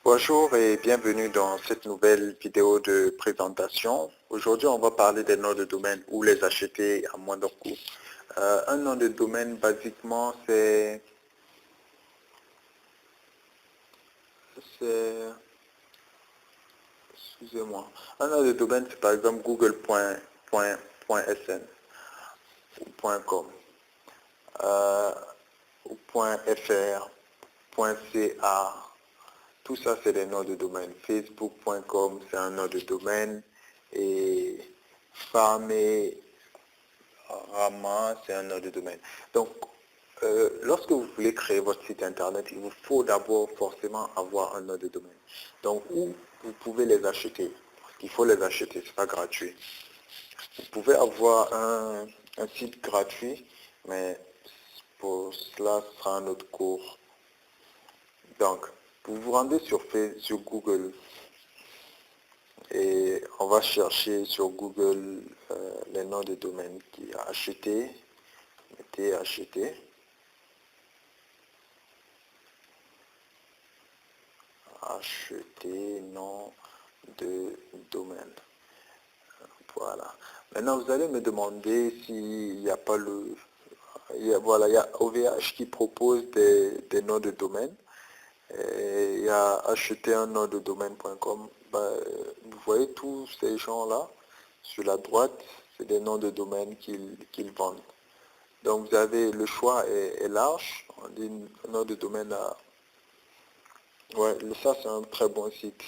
Bonjour et bienvenue dans cette nouvelle vidéo de présentation. Aujourd'hui, on va parler des noms de domaine ou les acheter à moindre coût. Un nom de domaine, basiquement, c'est... Excusez-moi. Un nom de domaine, c'est par exemple google.sn ou .com, ou .fr, .ca. Tout ça, c'est des noms de domaine. Facebook.com, c'est un nom de domaine. Et Farmé, Rama, c'est un nom de domaine. Donc, lorsque vous voulez créer votre site internet, il vous faut d'abord forcément avoir un nom de domaine. Donc, où vous pouvez les acheter. Il faut les acheter, c'est pas gratuit. Vous pouvez avoir un site gratuit, mais pour cela, ce sera un autre cours. Donc, vous vous rendez sur Google et on va chercher sur Google les noms de domaine qui a acheté. Mettez acheter. Acheter nom de domaine. Voilà. Maintenant, vous allez me demander s'il n'y a pas le... Voilà, il y a OVH qui propose des noms de domaine. Et il y a acheter un nom de domaine.com. Vous voyez tous ces gens-là, sur la droite, c'est des noms de domaine qu'ils vendent. Donc vous avez le choix est large. On dit un nom de domaine à... Ouais, ça c'est un très bon site.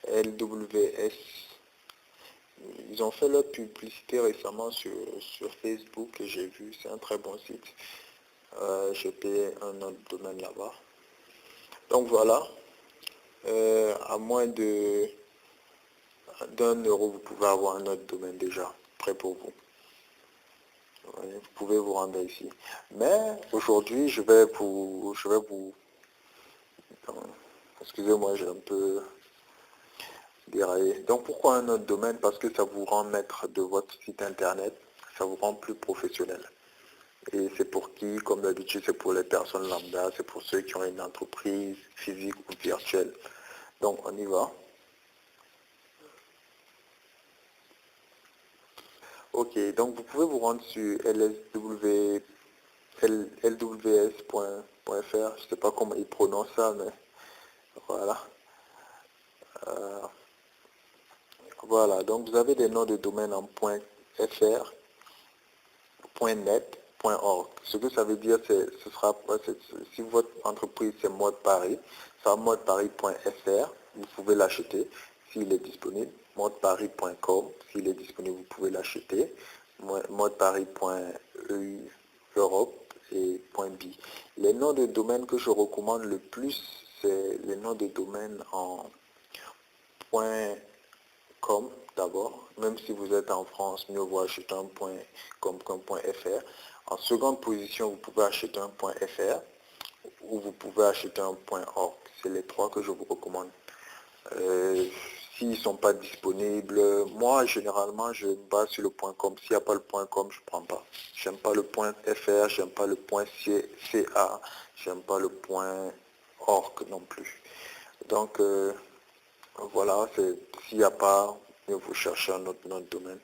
LWS. Ils ont fait leur publicité récemment sur Facebook et j'ai vu, c'est un très bon site. J'ai payé un nom de domaine là-bas. Donc voilà. À moins d'1 euro, vous pouvez avoir un autre domaine déjà prêt pour vous. Vous pouvez vous rendre ici. Mais aujourd'hui, je vais vous, excusez-moi, j'ai un peu déraillé. Donc pourquoi un autre domaine? Parce que ça vous rend maître de votre site internet, ça vous rend plus professionnel. Et c'est pour qui? Comme d'habitude, c'est pour les personnes lambda, c'est pour ceux qui ont une entreprise physique ou virtuelle. Donc on y va. Ok, donc vous pouvez vous rendre sur lws.fr, je ne sais pas comment ils prononcent ça, mais voilà. Voilà, donc vous avez des noms de domaine en .fr, .net, .org. Ce que ça veut dire, si votre entreprise c'est Mode Paris, c'est modeparis.fr, vous pouvez l'acheter s'il est disponible. Modeparis.com, s'il est disponible, vous pouvez l'acheter. Modeparis.eu Europe et .bi. Les noms de domaine que je recommande le plus, c'est les noms de domaine en .com d'abord, même si vous êtes en France, mieux vaut acheter un .com qu'un .fr. En seconde position, vous pouvez acheter un .fr ou vous pouvez acheter un .org. C'est les trois que je vous recommande. S'ils ne sont pas disponibles, moi généralement je me base sur le .com. S'il n'y a pas le .com, je ne prends pas. J'aime pas le .fr, j'aime pas le .ca, j'aime pas le .org non plus. Donc voilà, s'il n'y a pas, vous cherchez un autre nom de domaine.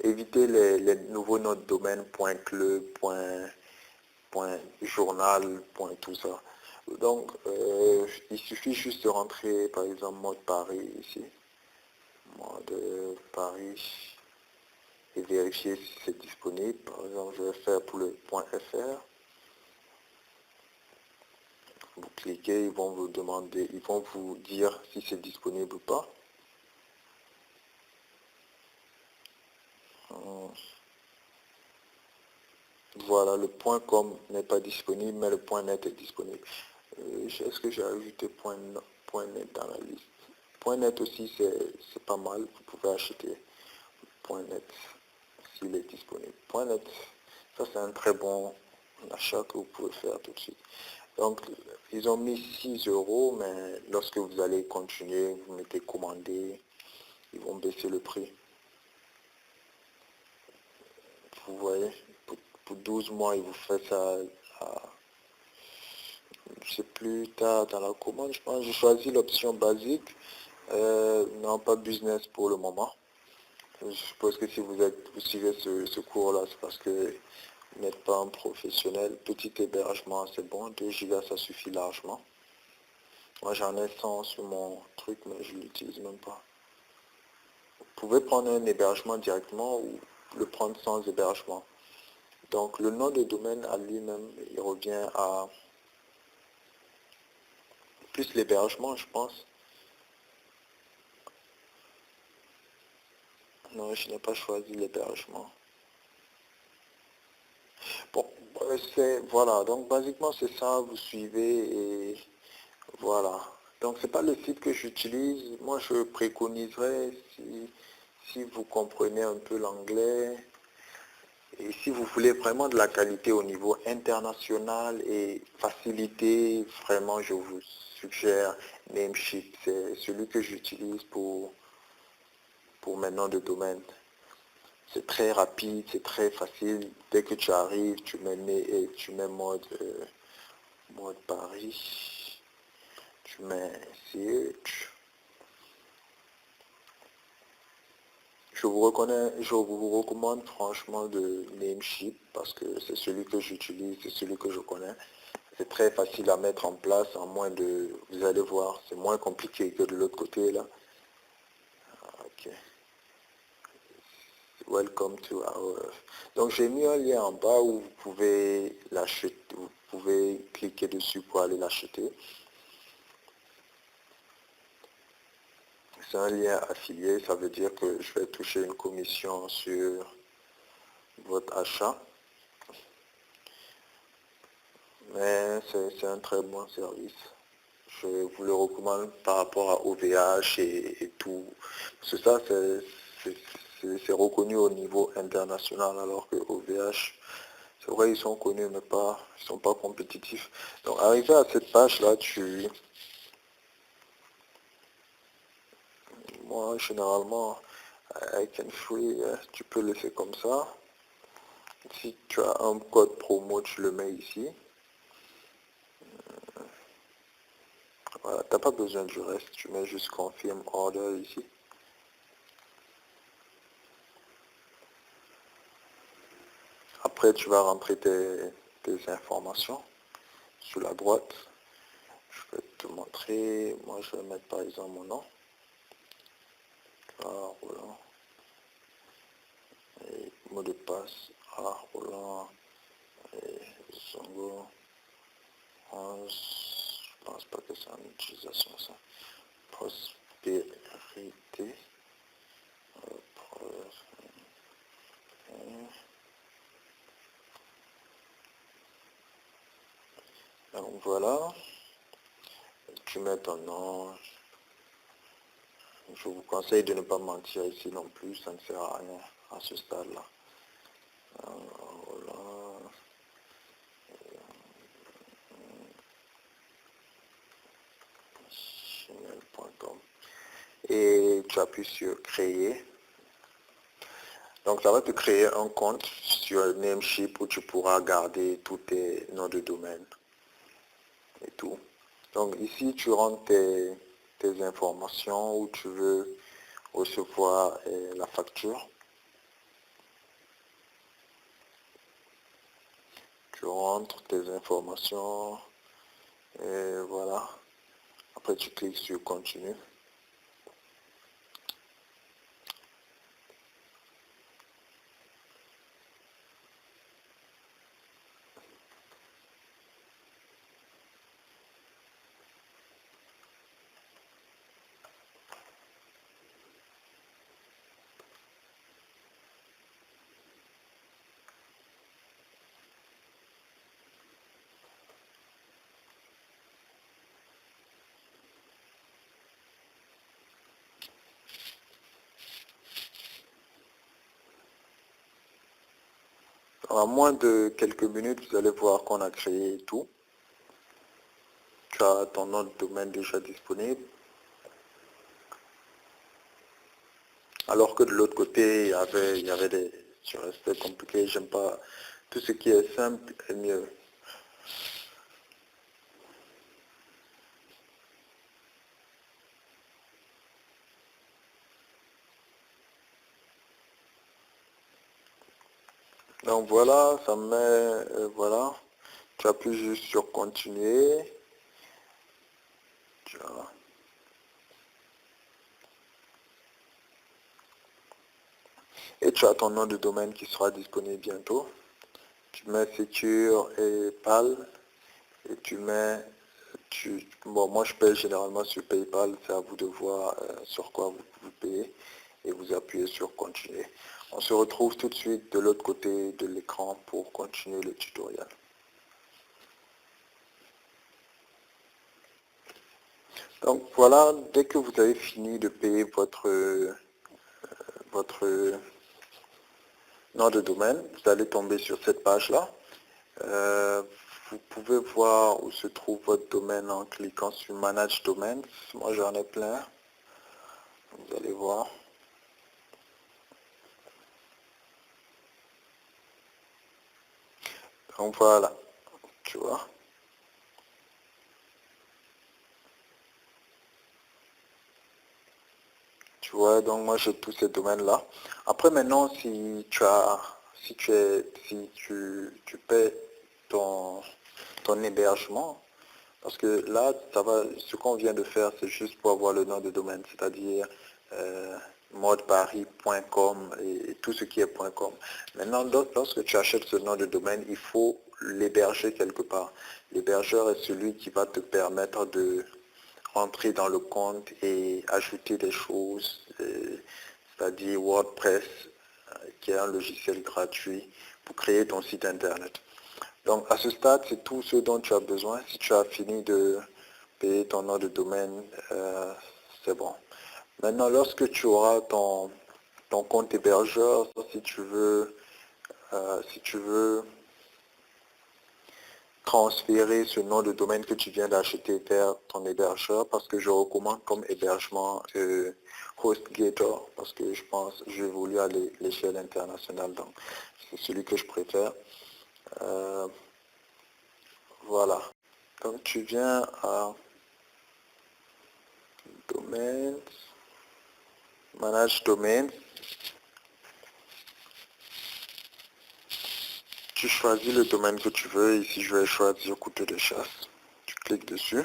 Évitez les nouveaux noms de domaine .club, .journal, tout ça. Donc, il suffit juste de rentrer, par exemple, mode Paris ici. Mode Paris et vérifier si c'est disponible. Par exemple, je vais faire pour le .fr. Vous cliquez, ils vont vous demander, ils vont vous dire si c'est disponible ou pas. Voilà, le .com n'est pas disponible, mais le .net est disponible. Est-ce que j'ai ajouté .net dans la liste? .net aussi, c'est pas mal, vous pouvez acheter .net s'il est disponible. .net, ça c'est un très bon achat que vous pouvez faire tout de suite. Donc, ils ont mis 6 euros, mais lorsque vous allez continuer, vous mettez commander, ils vont baisser le prix. Vous voyez, pour 12 mois, ils vous font ça c'est plus tard dans la commande, je pense que j'ai choisi l'option basique, non pas business pour le moment. Je suppose que si vous suivez ce cours-là, c'est parce que vous n'êtes pas un professionnel. Petit hébergement, c'est bon, 2 gigas, ça suffit largement. Moi, j'en ai 100 sur mon truc, mais je ne l'utilise même pas. Vous pouvez prendre un hébergement directement ou le prendre sans hébergement. Donc, le nom de domaine à lui-même, il revient à plus l'hébergement, je pense. Non, je n'ai pas choisi l'hébergement. Bon, voilà, donc basiquement c'est ça, vous suivez et voilà. Donc c'est pas le site que j'utilise. Moi je préconiserais si vous comprenez un peu l'anglais et si vous voulez vraiment de la qualité au niveau international et facilité, vraiment je vous suggère Namecheap. C'est celui que j'utilise pour mes noms de domaine. C'est très rapide, c'est très facile. Dès que tu arrives, tu mets mode Paris, tu mets CH. Je vous recommande franchement de Namecheap parce que c'est celui que j'utilise, c'est celui que je connais. C'est très facile à mettre en place en moins de, vous allez voir, c'est moins compliqué que de l'autre côté là. Ok. Welcome to our... Donc j'ai mis un lien en bas où vous pouvez l'acheter, vous pouvez cliquer dessus pour aller l'acheter. C'est un lien affilié, ça veut dire que je vais toucher une commission sur votre achat. Mais c'est un très bon service. Je vous le recommande par rapport à OVH et tout. Parce que ça, c'est reconnu au niveau international, alors que OVH, c'est vrai, ils sont connus, mais pas, ils sont pas compétitifs. Donc, arrivé à cette page-là, moi, généralement, I can free, tu peux laisser comme ça. Si tu as un code promo, tu le mets ici. Voilà, tu n'as pas besoin du reste, tu mets juste confirm order ici. Après, tu vas rentrer tes informations sur la droite. Je vais te montrer. Moi, je vais mettre par exemple mon nom. Roland. Et mot de passe. Roland. Et Zongo. 11. Je pense pas que c'est une utilisation ça. Prospérité. Donc voilà. Tu mets ton nom. Je vous conseille de ne pas mentir ici non plus, ça ne sert à rien à ce stade-là. Voilà. Gmail.com. Et tu appuies sur créer. Donc ça va te créer un compte sur Namecheap où tu pourras garder tous tes noms de domaine et tout. Donc ici tu rentres tes informations où tu veux recevoir la facture. Tu rentres tes informations et voilà. Après tu cliques sur continue. En moins de quelques minutes, vous allez voir qu'on a créé tout. Tu as ton nom de domaine déjà disponible. Alors que de l'autre côté, il y avait des... Tu restais compliqué, j'aime pas... Tout ce qui est simple est mieux. Donc voilà, ça met, voilà, tu appuies juste sur continuer. Tu vois. Et tu as ton nom de domaine qui sera disponible bientôt. Tu mets Secure et PAL et tu mets, bon moi je paye généralement sur PayPal, c'est à vous de voir sur quoi vous payez et vous appuyez sur continuer. On se retrouve tout de suite de l'autre côté de l'écran pour continuer le tutoriel. Donc voilà, dès que vous avez fini de payer votre nom de domaine, vous allez tomber sur cette page-là. Vous pouvez voir où se trouve votre domaine en cliquant sur Manage Domains. Moi j'en ai plein. Vous allez voir. Donc voilà, tu vois. Tu vois, donc moi j'ai tous ces domaines-là. Après maintenant, si tu paies ton hébergement, parce que là, ce qu'on vient de faire, c'est juste pour avoir le nom de domaine, c'est-à-dire modeparis.com et tout ce qui est .com. Maintenant, lorsque tu achètes ce nom de domaine, il faut l'héberger quelque part. L'hébergeur est celui qui va te permettre de rentrer dans le compte et ajouter des choses, c'est-à-dire WordPress, qui est un logiciel gratuit pour créer ton site internet. Donc à ce stade, c'est tout ce dont tu as besoin. Si tu as fini de payer ton nom de domaine, c'est bon. Maintenant, lorsque tu auras ton compte hébergeur, si tu veux transférer ce nom de domaine que tu viens d'acheter vers ton hébergeur, parce que je recommande comme hébergement HostGator, parce que j'évolue à l'échelle internationale, donc c'est celui que je préfère. Voilà. Donc tu viens à Domains, Manage Domain. Tu choisis le domaine que tu veux. Ici, je vais choisir couteau de chasse. Tu cliques dessus.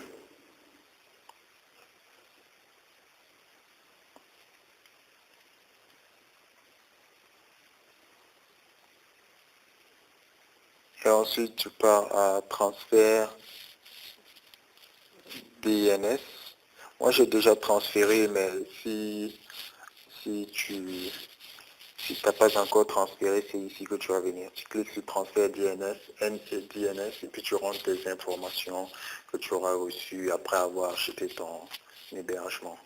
Et ensuite, tu pars à transfert DNS. Moi, j'ai déjà transféré, mais si tu n'as pas encore transféré, c'est ici que tu vas venir. Tu cliques sur transfert DNS, DNS, et puis tu rentres les informations que tu auras reçues après avoir acheté ton hébergement.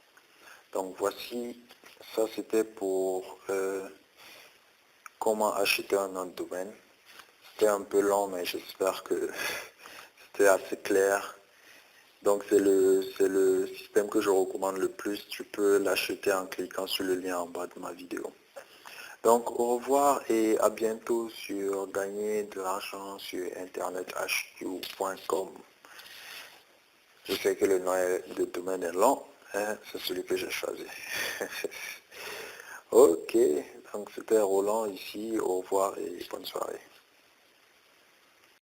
Donc voici, ça c'était pour comment acheter un nom de domaine. C'était un peu long, mais j'espère que c'était assez clair. Donc c'est le système que je recommande le plus. Tu peux l'acheter en cliquant sur le lien en bas de ma vidéo. Donc au revoir et à bientôt sur gagner de l'argent sur internethq.com. Je sais que le nom de domaine est long, hein, c'est celui que j'ai choisi. Ok, donc c'était Roland ici, au revoir et bonne soirée.